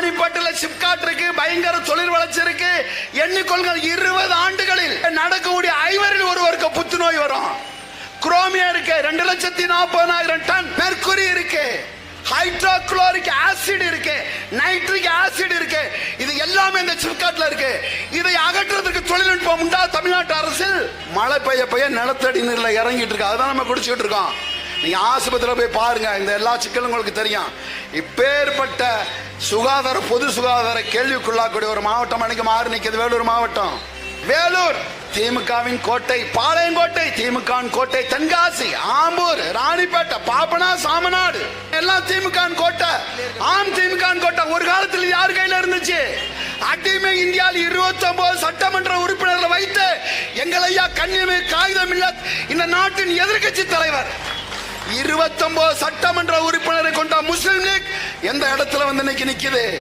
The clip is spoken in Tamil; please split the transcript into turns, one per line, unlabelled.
ராணிப்பேட்டையில் சிப்காட் இருக்கு, பயங்கர தொழில் வளர்ச்சி இருக்கு. எண்ணிக்கொள்கள் 20 ஆண்டுகளில் நடக்கக்கூடிய 5 ஒருவருக்கு புத்துநோய் வரும். குரோமியா இருக்கு 2,40,000 டன், மெர்க்குரி இருக்கு, ஹைட்ரோகுளோரிக் ஆசிட் இருக்கு, நைட்ரிக் ஆசிட் இருக்கு. இது எல்லாமே இந்த சிப்காட்ல இருக்கு. இதை அகற்றுறதுக்கு தொழில்நுட்பம் உண்டா தமிழ்நாட்டு அரசில்? மழை பெய்ய பெய்ய நிலத்தடி நீர்ல இறங்கிட்டு இருக்கு. அதான் நம்ம குடிச்சிட்டு இருக்கோம். நீங்க ஆஸ்பத்திரியில போய் பாருங்க, இந்த எல்லா சிக்கலும் உங்களுக்கு தெரியும். இப்பேற்பட்ட சுகாதார பொது சுகாதார கேள்விக்குள்ளாக்கூடிய ஒரு மாவட்டம் அன்னைக்கு மாறி நிற்கிறது வேலூர் மாவட்டம். வேலூர் திமுகவின் கோட்டை, பாளையங்கோட்டை திமுகவின் கோட்டை, தென்காசி, ஆம்பூர், ராணிப்பேட்டை, பாபனா, சாமநாடு எல்லாம் திமுக கோட்டை. ஆம் திமுக கோட்டை ஒரு காலத்தில் யார் கையில இருந்துச்சு? அடிமை இந்தியாவில் 29 சட்டமன்ற உறுப்பினர்கள் வைத்து எங்கள் ஐயா கண்ணியமே காகிதம் இல்ல இந்த நாட்டின் எதிர்கட்சி தலைவர் 29 சட்டமன்ற உறுப்பினரை கொண்ட முஸ்லிம் லீக் எந்த இடத்துல வந்து நிக்குது?